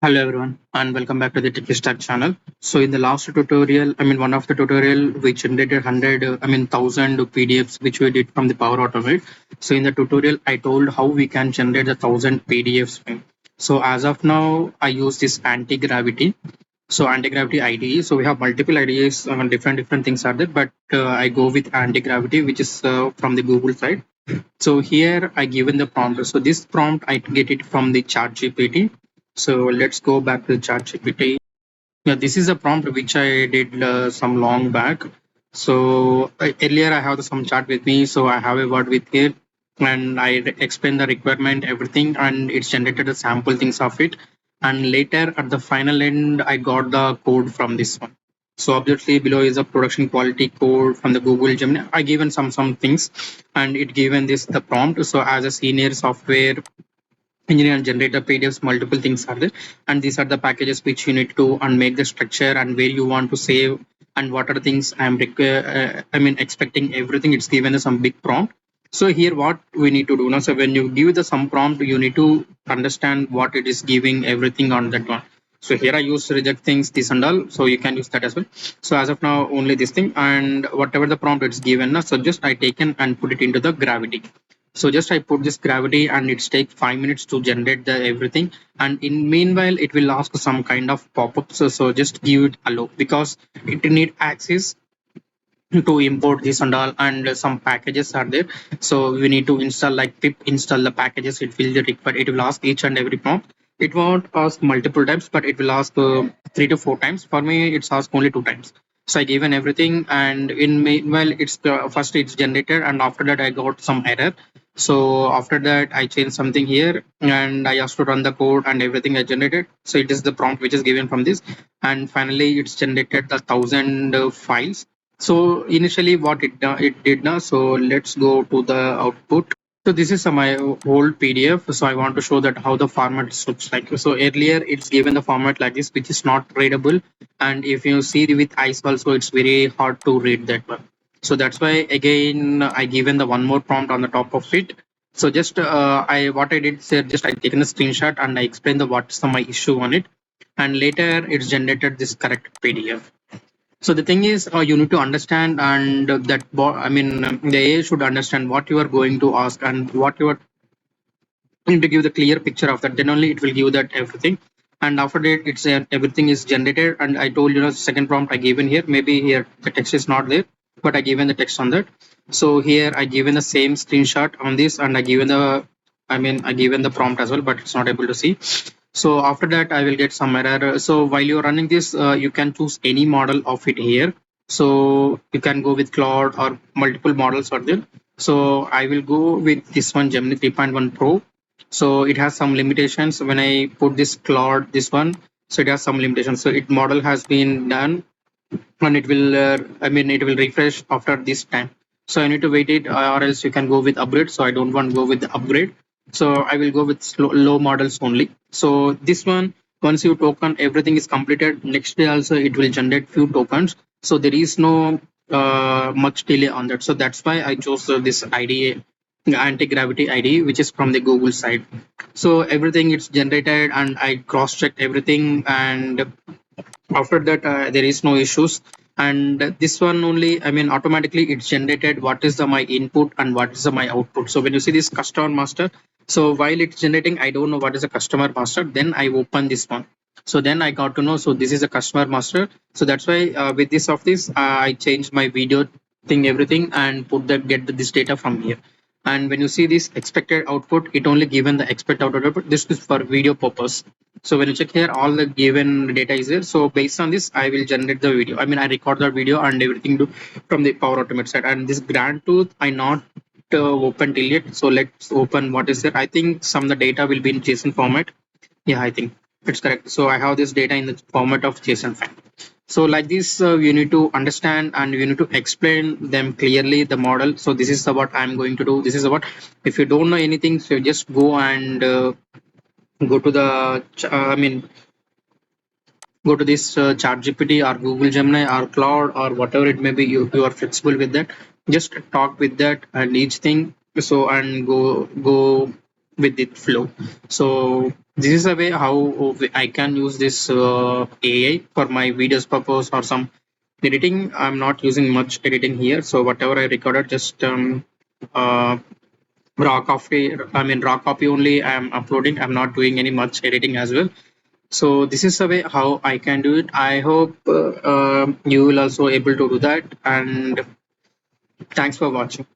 Hello everyone and welcome back to the Techy channel. So in the last tutorial, one of the tutorial we generated 100, 1000 PDFs which we did from the Power Automate. So in the tutorial, I told how we can generate the 1000 PDFs. So as of now, I use this anti-gravity. So anti-gravity IDE. So we have multiple IDEs, different things are there, but I go with anti-gravity, which is from the Google side. So here I given the prompt. So this prompt I get it from the chat GPT. So let's go back to the chat GPT. Yeah, this is a prompt which I did some long back. So earlier I have some chat with me. So I have a word with it and I explain the requirement, everything, and it's generated a sample things of it. And later at the final end, I got the code from this one. So obviously below is a production quality code from the Google Gemini. I given some things and it given this the prompt. So as a senior software engineer and generate the PDFs, multiple things are there. And these are the packages which you need to and make the structure and where you want to save and what are the things expecting everything. It's given some big prompt. So here what we need to do now. So when you give the some prompt, you need to understand what it is giving everything on that one. So here I use reject things, this and all. So you can use that as well. So as of now, only this thing and whatever the prompt it's given. So just I taken and put it into the gravity. So just I put this gravity and it's take 5 minutes to generate the everything. And in meanwhile, it will ask some kind of pop-ups. So just give it allow because it need access to import this and all, and some packages are there. So we need to install like pip install the packages. It will require, it will ask each and every prompt. It won't ask multiple times, but it will ask 3 to 4 times. For me, it's asked only 2 times. So I given everything, and in meanwhile, it's first it's generated, and after that I got some error. So after that, I changed something here, and I asked to run the code and everything I generated. So it is the prompt which is given from this, and finally it's generated the 1000 files. So initially what it did now. So let's go to the output. So this is my whole PDF. So I want to show that how the format looks like. So earlier it's given the format like this, which is not readable. And if you see with eyes also, it's very hard to read that one. So that's why again I given the one more prompt on the top of it. So just I what I did say, just I taken a screenshot and I explained the what's my issue on it. And later it's generated this correct PDF. So the thing is, you need to understand, and the AI should understand what you are going to ask and what you are going to give the clear picture of that. Then only it will give that everything. And after that, it's everything is generated. And I told second prompt I given here. Maybe here the text is not there, but I given the text on that. So here I given the same screenshot on this, and I given the I given the prompt as well, but it's not able to see. So after that, I will get some error. So while you're running this, you can choose any model of it here. So you can go with Claude or multiple models are there. So I will go with this one, Gemini 3.1 Pro. So it has some limitations. When I put this Claude, this one, so it has some limitations. So it model has been done, and it will, it will refresh after this time. So I need to wait it, or else you can go with upgrade. So I don't want to go with the upgrade. So I will go with low models only. So this one, once you token everything is completed, next day also it will generate few tokens. So there is no much delay on that. So that's why I chose this IDA, anti-gravity ID, which is from the Google side. So everything is generated, and I cross-checked everything, and after that there is no issues. And this one only, automatically it's generated what is the my input and what is the my output. So when you see this customer master, so while it's generating, I don't know what is a customer master. Then I open this one, so then I got to know, so this is a customer master. So that's why with this of this I changed my video thing everything and put that get this data from here. And when you see this expected output, it only given the expected output. This is for video purpose. So when you check here, all the given data is there. So based on this, I will generate the video. I record the video and everything from the Power Automate side. And this Grand Tooth, I not open till yet. So let's open what is there. I think some of the data will be in JSON format. Yeah, I think it's correct. So I have this data in the format of JSON file. So like this, you need to understand and you need to explain them clearly the model. So this is what I'm going to do. This is what, if you don't know anything, so just go and go to the, go to this chat GPT or Google Gemini or Cloud or whatever it may be. You are flexible with that. Just talk with that and each thing. So and go with the flow. So this is a way how I can use this AI for my videos purpose or some editing. I'm not using much editing here. So whatever I recorded, just uh, raw copy only I'm uploading. I'm not doing any much editing as well. So this is the way how I can do it. I hope you will also able to do that. And thanks for watching.